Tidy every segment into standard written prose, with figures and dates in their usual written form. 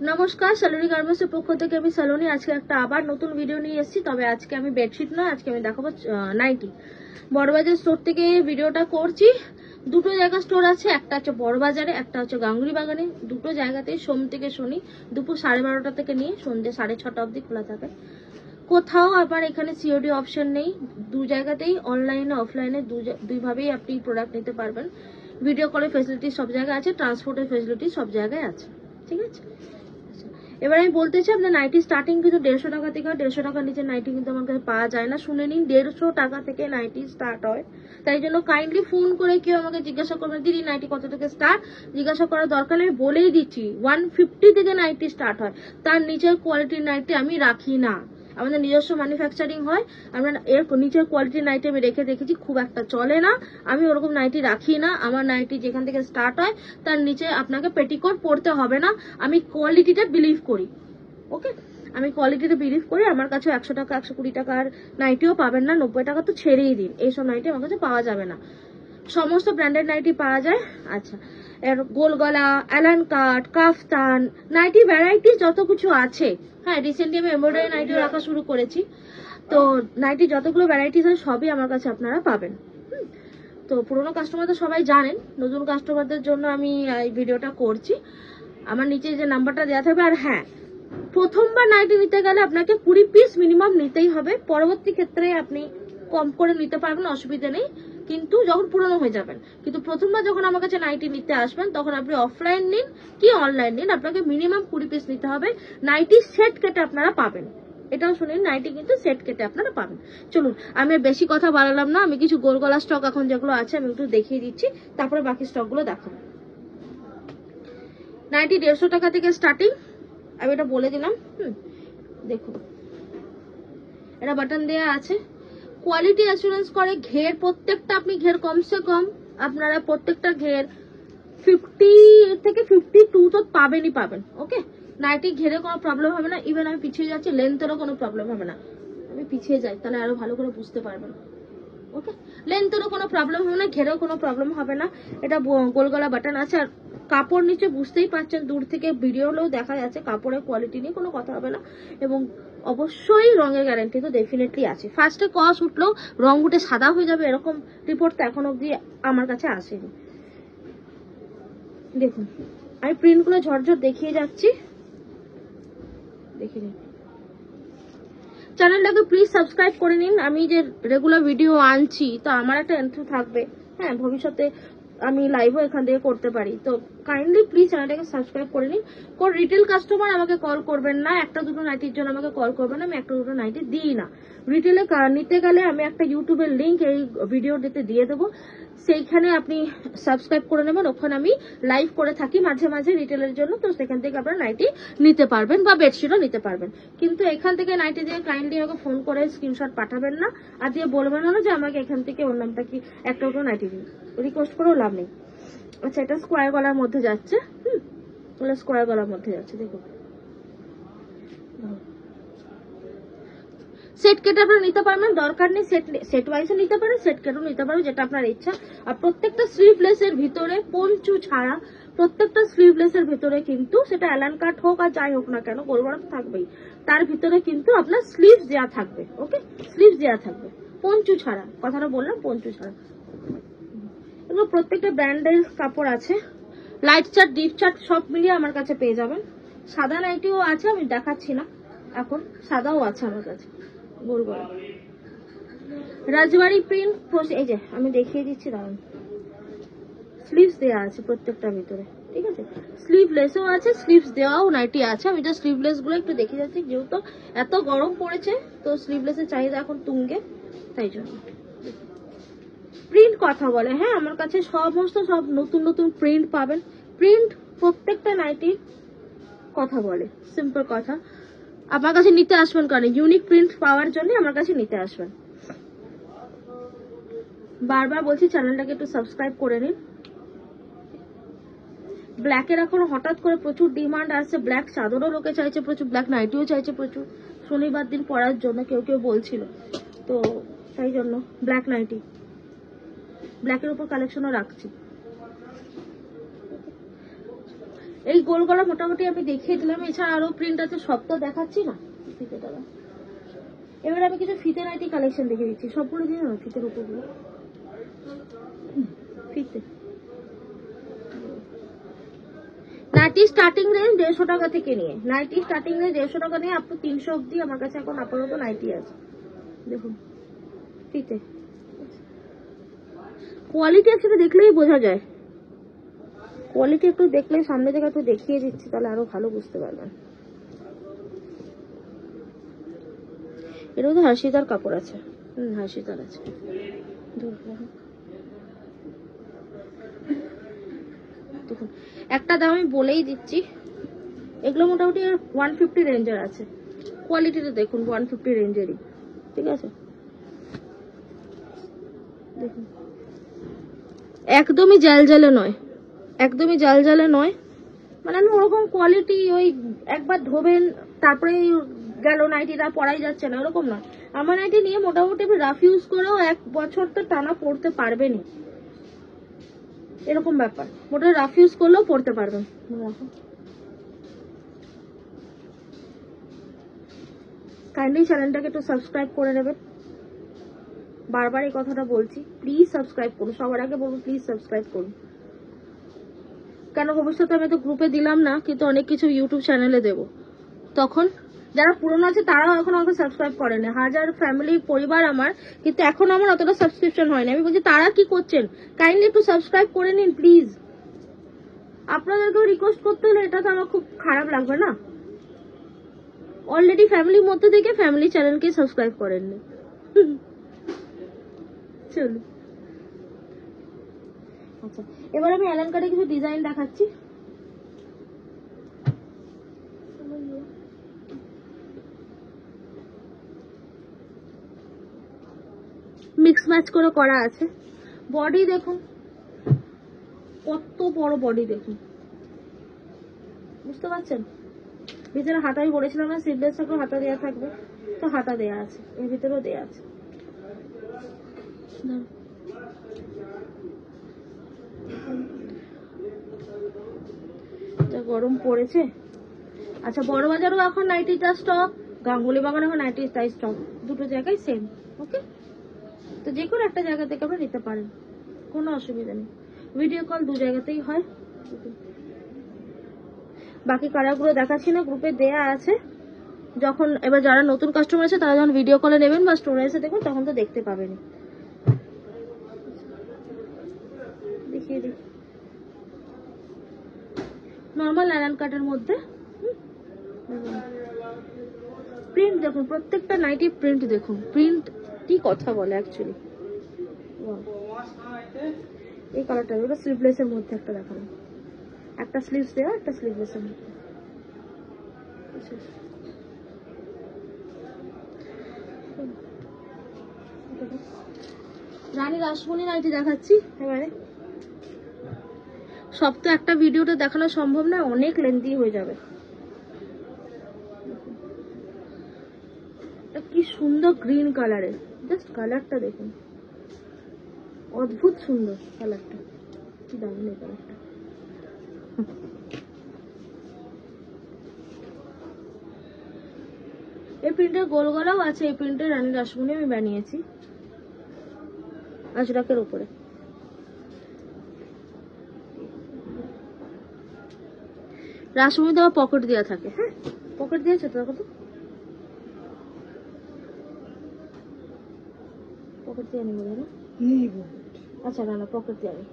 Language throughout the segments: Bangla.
নমস্কার, সালোনি গার্মেন্টসের পক্ষ থেকে আমি সালোনি। আজকে একটা আবার নতুন ভিডিও নিয়ে এসেছি। তবে আজকে আমি বেডশিট নয়, আজকে আমি দেখাবো নাইটি। বড়বাজার স্টোর থেকে ভিডিওটা করছি। দুটো জায়গা স্টোর আছে, একটা হচ্ছে বড়বাজারে, একটা হচ্ছে গাঙ্গুলি বাগানে। দুটো জায়গাতেই সোম থেকে শনি দুপুর 12:30 থেকে নিয়ে সন্ধ্যে 6:30 অবধি খোলা থাকে। কোথাও আবার এখানে সিওডি অপশন নেই। দু জায়গাতেই অনলাইনে অফলাইনে দুইভাবেই আপনি প্রোডাক্ট নিতে পারবেন। ভিডিও কলের ফেসিলিটি সব জায়গায় আছে, ট্রান্সপোর্টের ফেসিলিটি সব জায়গায় আছে। ঠিক আছে, এবার আমি বলতে চাই আপনার নাইটি স্টার্টিং কিন্তু 150 টাকা থেকে। 150 টাকার নিচে নাইটি কিন্তু আমার কাছে পাওয়া যায় না। শুনে নিন, 150 টাকা থেকে নাইটি স্টার্ট হয়। তাই জন্য কাইন্ডলি ফোন করে কেউ আমাকে জিজ্ঞাসা করবেন দিদি নাইটি কত থেকে স্টার্ট, জিজ্ঞাসা করার দরকার নেই। বলেই দিচ্ছি 150 থেকে নাইটি স্টার্ট হয়। তার নিচের কোয়ালিটির নাইটি আমি রাখি না। আমাদের নিজস্ব ম্যানুফ্যাকচারিং হয়, আমরা এর নিচের কোয়ালিটির নাইটি আমি রেখে দেখেছি, খুব একটা চলে না। আমি ওরকম নাইটি রাখি না। আমার নাইটি যেখান থেকে স্টার্ট হয় তার নিচে আপনাকে পেটিকোট পরতে হবে না। আমি কোয়ালিটিটা বিলিভ করি। ওকে, আমি কোয়ালিটিটা বিলিভ করি। আমার কাছে 100 টাকা 120 টাকার নাইটিও পাবেন না, 90 টাকা তো ছেড়েই দিন। এইসব নাইটি আমার কাছে পাওয়া যাবে না। সমস্ত ব্র্যান্ডেড নাইটি পাওয়া যায়। আচ্ছা, এর গোল গলা, অ্যালান কাট, কাফতান, নাইটি ভ্যারাইটিস যত কিছু আছে। হ্যাঁ, রিসেন্টলি আমি এমব্রয়ডারি নাইটি রাখা শুরু করেছি। তো নাইটি যতগুলো ভ্যারাইটিস আছে সবই আমার কাছে আপনারা পাবেন। তো পুরোনো কাস্টমার তো সবাই জানেন, নতুন কাস্টমারদের জন্য আমি এই ভিডিওটা করছি। আমার নিচে যে নাম্বারটা দেওয়া থাকবে। আর হ্যাঁ, প্রথমবার নাইটি নিতে গেলে আপনাকে 20 পিস মিনিমাম নিতেই হবে। পরবর্তী ক্ষেত্রে আপনি কম করে নিতে পারবেন, অসুবিধা নেই, কিন্তু যখন পুরনো হয়ে যাবেন। কিন্তু প্রথমবার যখন আমার কাছে নাইটি নিতে আসবেন তখন আপনি অফলাইন নিন কি অনলাইন নিন, আপনাকে মিনিমাম 20 পিস নিতে হবে। নাইটি সেট কেটে আপনারা পাবেন, এটাও শুনুন, নাইটি কিন্তু সেট কেটে আপনারা পাবেন। চলুন, আমি বেশি কথা বাড়ালাম না। আমি কিছু গোল গলা স্টক এখন যেগুলো আছে আমি একটু দেখিয়ে দিচ্ছি, তারপরে বাকি স্টকগুলো দেখাবো। নাইটি 150 টাকা থেকে স্টার্টিং, আমি এটা বলে দিলাম। দেখুন, এটা বাটন দেয়া আছে, কোয়ালিটি অ্যাসুরেন্স করে। ঘের প্রত্যেকটা আপনি ঘের কমসে কম আপনারা প্রত্যেকটা ঘের 50 থেকে 52 তো পাবেনই পাবেন। ওকে, নাইটি ঘেরে কোনো প্রবলেম হবে না। ইভেন আমি পিছিয়ে যাচ্ছি, লেন্থেরও কোনো প্রবলেম হবে না। আমি পিছিয়ে যাই, তাহলে আরো ভালো করে বুঝতে পারবেন। ওকে, লেন্থেরও কোনো প্রবলেম হবে না, ঘেরেও কোনো প্রবলেম হবে না। এটা গোল গলা বাটন আছে। আর কাপড় নিচে বুঝতেই পারছেন, দূর থেকে ভিডিওতেও দেখা যাচ্ছে কাপড়ের কোয়ালিটি নিয়ে কোনো কথা হবে না। এবং অবশ্যই রঙের গ্যারান্টি তো ডেফিনেটলি আছে। ফার্স্টে কস উঠলেও রং উঠে সাদা হয়ে যাবে এরকম রিপোর্ট তো এখন অব্দি আমার কাছে আসেনি। দেখুন, আমি প্রিন্টগুলো ঝরঝর দেখিয়ে যাচ্ছি, দেখে নিন। চ্যানেলটাকে প্লিজ সাবস্ক্রাইব করে নিন। আমি যে রেগুলার ভিডিও আনছি তো আমার একটা এন্ট্রি থাকবে। হ্যাঁ, ভবিষ্যতে আমি লাইভও এখান থেকে করতে পারি। তো কাইন্ডলি প্লিজ চ্যানেলটাকে সাবস্ক্রাইব করে নিন। কোন রিটেল কাস্টমার আমাকে কল করবেন না, একটা দুটো নাইটির জন্য আমাকে কল করবেন না। আমি একটা দুটো নাইটি দিই না। রিটেলে নিতে গেলে আমি একটা ইউটিউবের লিঙ্ক এই ভিডিওটিতে দিয়ে দেবো, সেইখানে আপনি সাবস্ক্রাইব করে নেবেন। ওখানে আমি লাইভ করে থাকি মাঝে মাঝে রিটেলের জন্য। তো সেখান থেকে আপনারা নাইটি নিতে পারবেন বা বেডশিটও নিতে পারবেন। কিন্তু এখান থেকে নাইটি দিয়ে কাইন্ডলি আমাকে ফোন করে স্ক্রিনশট পাঠাবেন না, আর দিয়ে বলবেন না যে আমাকে এখান থেকে ওর নামটা কি একটা দুটো নাইটি দিন। রিকোয়েস্ট করেও লাভ নেই। আচ্ছা, এটা স্কোয়ার গলার মধ্যে যাচ্ছে। স্কোয়ার গলার মধ্যে যাচ্ছে, দেখুন। সেট কেটে আপনারা নিতে পারবেন, দরকার নেই সেট ওয়াইজও নিতে পারেন, সেট কেটেও নিতে পারেন, যেটা আপনার ইচ্ছা। আর প্রত্যেকটা স্লিভলেস এর ভিতরে পঞ্চু ছাড়া প্রত্যেকটা স্লিভলেস এর ভিতরে কিন্তু সেটা অ্যালান কাট হোক আর যাই হোক না কেন, গোলগড়া তো থাকবেই, তার ভিতরে কিন্তু আপনার স্লিভস দেওয়া থাকবে। ওকে, স্লিভস দেওয়া থাকবে পঞ্চু ছাড়া, কথাটা বললাম পঞ্চু ছাড়া। এগুলো প্রত্যেকটা ব্র্যান্ডের কাপড় আছে। লাইট চার্ট, ডিপ চার্ট সব মিলিয়ে আমার কাছে পেয়ে যাবেন। সাদা নাইটিও আছে, আমি দেখাচ্ছি না এখন, সাদাও আছে আমার কাছে। গোল গলা রাজবাড়ি প্রিন্ট, এই যে আমি দেখিয়ে দিচ্ছি, দাঁড়ান। স্লিভস দেওয়া আছে প্রত্যেকটার ভিতরে, ঠিক আছে। স্লিভলেসও আছে, স্লিভস দেওয়াও নাইটি আছে। আমি জাস্ট স্লিভলেস গুলো একটু দেখে যাচ্ছি, যেহেতু এত গরম পড়েছে তো স্লিভলেসের চাহিদা এখন তুঙ্গে, তাই জন্য। প্রিন্ট কথা বলে, হ্যাঁ আমার কাছে সব নতুন নতুন প্রিন্ট পাবেন। প্রিন্ট প্রত্যেকটা নাইটির কথা বলে, সিম্পল কথা। আমার কাছে নিতে আসবেন কারণ ইউনিক প্রিন্ট পাওয়ার জন্য আমার কাছে নিতে আসবেন। বারবার বলছি চ্যানেলটাকে একটু সাবস্ক্রাইব করে নিন। ব্ল্যাকের এখন হঠাৎ করে প্রচুর ডিমান্ড আসছে। ব্ল্যাক চাদরও লোকে চাইছে প্রচুর, ব্ল্যাক নাইটিও চাইছে প্রচুর, শনিবার দিন পরার জন্য কেউ কেউ বলছিল। তো তাই জন্য ব্ল্যাক নাইটি, ব্ল্যাকের উপর কালেকশনও রাখছি। এই গোল গলা মোটামুটি আমি দেখিয়ে দিলাম, এছাড়া আরো প্রিন্ট আছে, সব তো দেখাচ্ছি না। ফিতেটা এবার আমি কিছু ফিতে নাইটি কালেকশন দেখে দিচ্ছি, সবগুলো দিয়ে না ফিতের উপরগুলো। ফিতে নাইটি স্টার্টিং রেঞ্জ 150 টাকা থেকে নিয়ে, নাইটি স্টার্টিং রেঞ্জ 150 টাকা নিয়ে আপ টু 300 অব্দি আমার কাছে এখন আপাতত নাইটি আছে। দেখুন ফিতে কোয়ালিটি একসাথে দেখলেই বোঝা যায়, কোয়ালিটি একটু দেখলে সামনে থেকে একটু দেখিয়ে দিচ্ছি তাহলে আরো ভালো বুঝতে পারবেন। এর মধ্যে হাসিদার কাপড় আছে, হাসিদার আছে। দেখুন একটা দাম আমি বলেই দিচ্ছি, এগুলো মোটামুটি 150 রেঞ্জের আছে, কোয়ালিটিটা দেখুন 150 রেঞ্জেরই, ঠিক আছে। দেখুন একদমই জালজালে নয়, একদমই জালজালে নয়, মানে আমি ওরকম কোয়ালিটি ওই একবার ধোবেন তারপরে গেল নাইটিটা পরাই যাচ্ছে না ওরকম নয়। আমার নাইটি নিয়ে মোটামুটি আমি রাফ ইউজ করেও 1 বছর তো টানা পড়তে পারবেনই, এরকম ব্যাপার। মোটামুটি রাফ ইউজ করলেও পড়তে পারবেন। কাইন্ডলি চ্যানেলটাকে একটু সাবস্ক্রাইব করে নেবেন, বারবার এই কথাটা বলছি, প্লিজ সাবস্ক্রাইব করুন। সবার আগে বলবো প্লিজ সাবস্ক্রাইব করুন, কেন ভবিষ্যতে আমি তো গ্রুপে দিলাম না, কিন্তু অনেক কিছু ইউটিউব চ্যানেলে দেবো। তখন যারা পুরনো আছে তারাও এখন আমাকে সাবস্ক্রাইব করে না, হাজার ফ্যামিলি পরিবার আমার, কিন্তু এখন আমার অতটা সাবস্ক্রিপশন হয়নি। আমি বলছি তারা কি করছেন, কাইন্ডলি একটু সাবস্ক্রাইব করে নিন প্লিজ। আপনাদেরকেও রিকোয়েস্ট করতে হলে এটা তো আমার খুব খারাপ লাগবে না। অলরেডি ফ্যামিলির মধ্যে থেকে ফ্যামিলি চ্যানেলকে সাবস্ক্রাইব করেননি। চলুন আচ্ছা, এবার আমি অ্যালান কাটে কিছু ডিজাইন দেখাচ্ছি। মিক্স ম্যাচ করে করা আছে। বডি দেখুন কত বড় বডি, দেখুন বুঝতে পারছেন। ভিতরে হাতাই বলেছিলাম না স্লিভলেস থাকবে, হাতা দেওয়া থাকবে, তো হাতা দেওয়া আছে, এর ভিতরেও দেওয়া আছে। গরম পড়েছে। আচ্ছা বড়বাজারও এখন নাইটিটা স্টক, গাঙ্গুলি বাগান এখন নাইটি তাই স্টক, দুটো জায়গায় সেম। ওকে, তো যে কোনো একটা জায়গা থেকে আপনারা নিতে পারেন, কোনো অসুবিধা নেই। ভিডিও কল 2 জায়গাতেই হয়। বাকি কালারগুলো দেখাচ্ছি না, গ্রুপে দেয়া আছে। যখন এবার যারা নতুন কাস্টমার আছে তারা যখন ভিডিও কলে নেবেন বা স্টোরে এসে দেখুন তখন তো দেখতে পাবেন। দেখিয়ে দিই, নর্মাল অ্যালান কাটের মধ্যে প্রিন্ট দেখুন, প্রত্যেকটা নাইটি প্রিন্ট দেখুন, প্রিন্ট কি কথা বলে অ্যাকচুয়ালি। এই কালারটা ওটা স্লিভলেসের মধ্যে একটা দেখানো, একটা স্লিভস দেওয়া, একটা স্লিভলেসের মধ্যে। রানী রাসমণি নাইটি দেখাচ্ছি এবারে। সব তো একটা ভিডিওতে দেখানো সম্ভব না, অনেক লেন্থি হয়ে যাবে। কি সুন্দর গ্রিন কালারের, জাস্ট কালারটা দেখুন, অদ্ভুত সুন্দর কালারটা, কি দারুণ এই কালারটা। এই প্রিন্টের গোল গলাও আছে, এই প্রিন্টের রানী রাসমণি আমি বানিয়েছি আজরাকের উপরে। রাসমণি দেওয়া পকেট দেওয়া থাকে, হ্যাঁ পকেট দিয়েছে তো, দেখো তো পকেট দিয়ে নেবো না। আচ্ছা না না পকেট দিয়ে নেই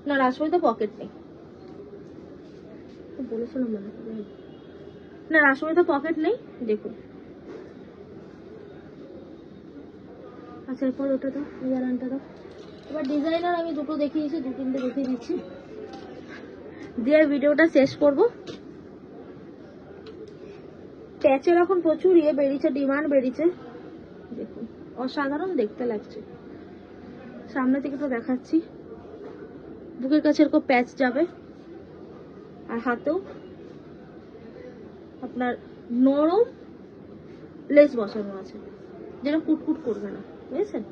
না, রাসমণি তো পকেট নেই বলেছিলাম মনে না, রাসমণি তো পকেট নেই দেখুন। আচ্ছা এরপর ওটা দাও, ইয়ারানটা দাও। এবার ডিজাইনার আমি দুটো দেখিয়েছি, 2-3টে দেখিয়ে দিচ্ছি দিয়ে ভিডিওটা শেষ করব। প্যাচের এখন প্রচুর ইয়ে বেরিয়েছে, ডিমান্ড বেরিয়েছে, দেখুন অসাধারণ দেখতে লাগছে। সামনে থেকে তো দেখাচ্ছি, বুকের কাছে এরকম প্যাচ যাবে, আর হাতেও আপনার নরম লেস বসানো আছে, যেটা কুটকুট করবে না, বুঝেছেন।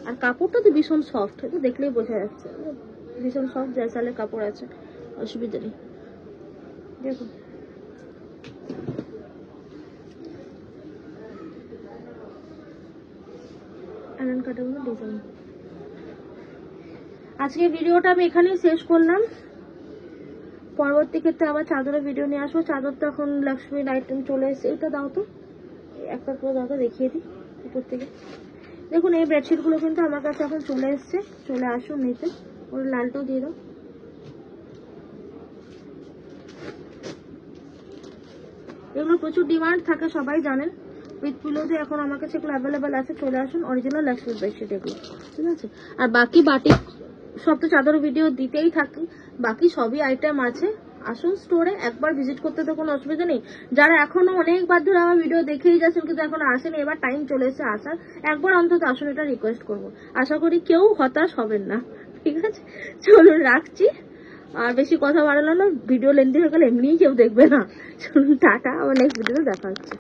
আর কাপড়টা তো ভীষণ সফট, তো দেখলেই বোঝা যাচ্ছে ভীষণ সফট, জয়সালের কাপড় আছে, অসুবিধা নেই। দেখুন অ্যালান কাটাগুলো ডিজাইন। আজকে ভিডিওটা আমি এখানেই শেষ করলাম। পরবর্তী ক্ষেত্রে আবার চাদরের ভিডিও নিয়ে আসবো। চাদর তো এখন লক্ষ্মীর আইটেম চলে এসেছে। এটা দাও তো, একটা করে দাও তো, দেখিয়ে দিই উপর থেকে। দেখুন এই বেডশিটগুলো কিন্তু আমার কাছে এখন চলে এসছে। চলে আসুন নিতে। ওর লালটাও দিয়ে দাও। এগুলো প্রচুর ডিমান্ড থাকে, সবাই জানেন। উইথ পিলোতে এখন আমার কাছে এগুলো অ্যাভেলেবেল আছে। চলে আসুন, অরিজিনাল লক্ষ্মীর বেডশিট এগুলো, ঠিক আছে। আর বাকি বাটিক সব তো চাদর ভিডিও দিতেই থাকি, বাকি সবই আইটেম আছে। আসুন স্টোরে, একবার ভিজিট করতে তো কোনো অসুবিধা নেই। যারা এখনো অনেকবার ধরে আমার ভিডিও দেখেই যাচ্ছেন কিন্তু এখনো আসেনি, এবার টাইম চলে এসেছে আসার, একবার অন্তত আসুন, এটা রিকোয়েস্ট করবো। আশা করি কেউ হতাশ হবেন না, ঠিক আছে। চলুন রাখছি, আর বেশি কথা বাড়ালো না, ভিডিও লেন্দি হয়ে গেলে এমনিই কেউ দেখবে না। চলুন টাটা, আবার নেক্সট ভিডিওতে দেখা হচ্ছে।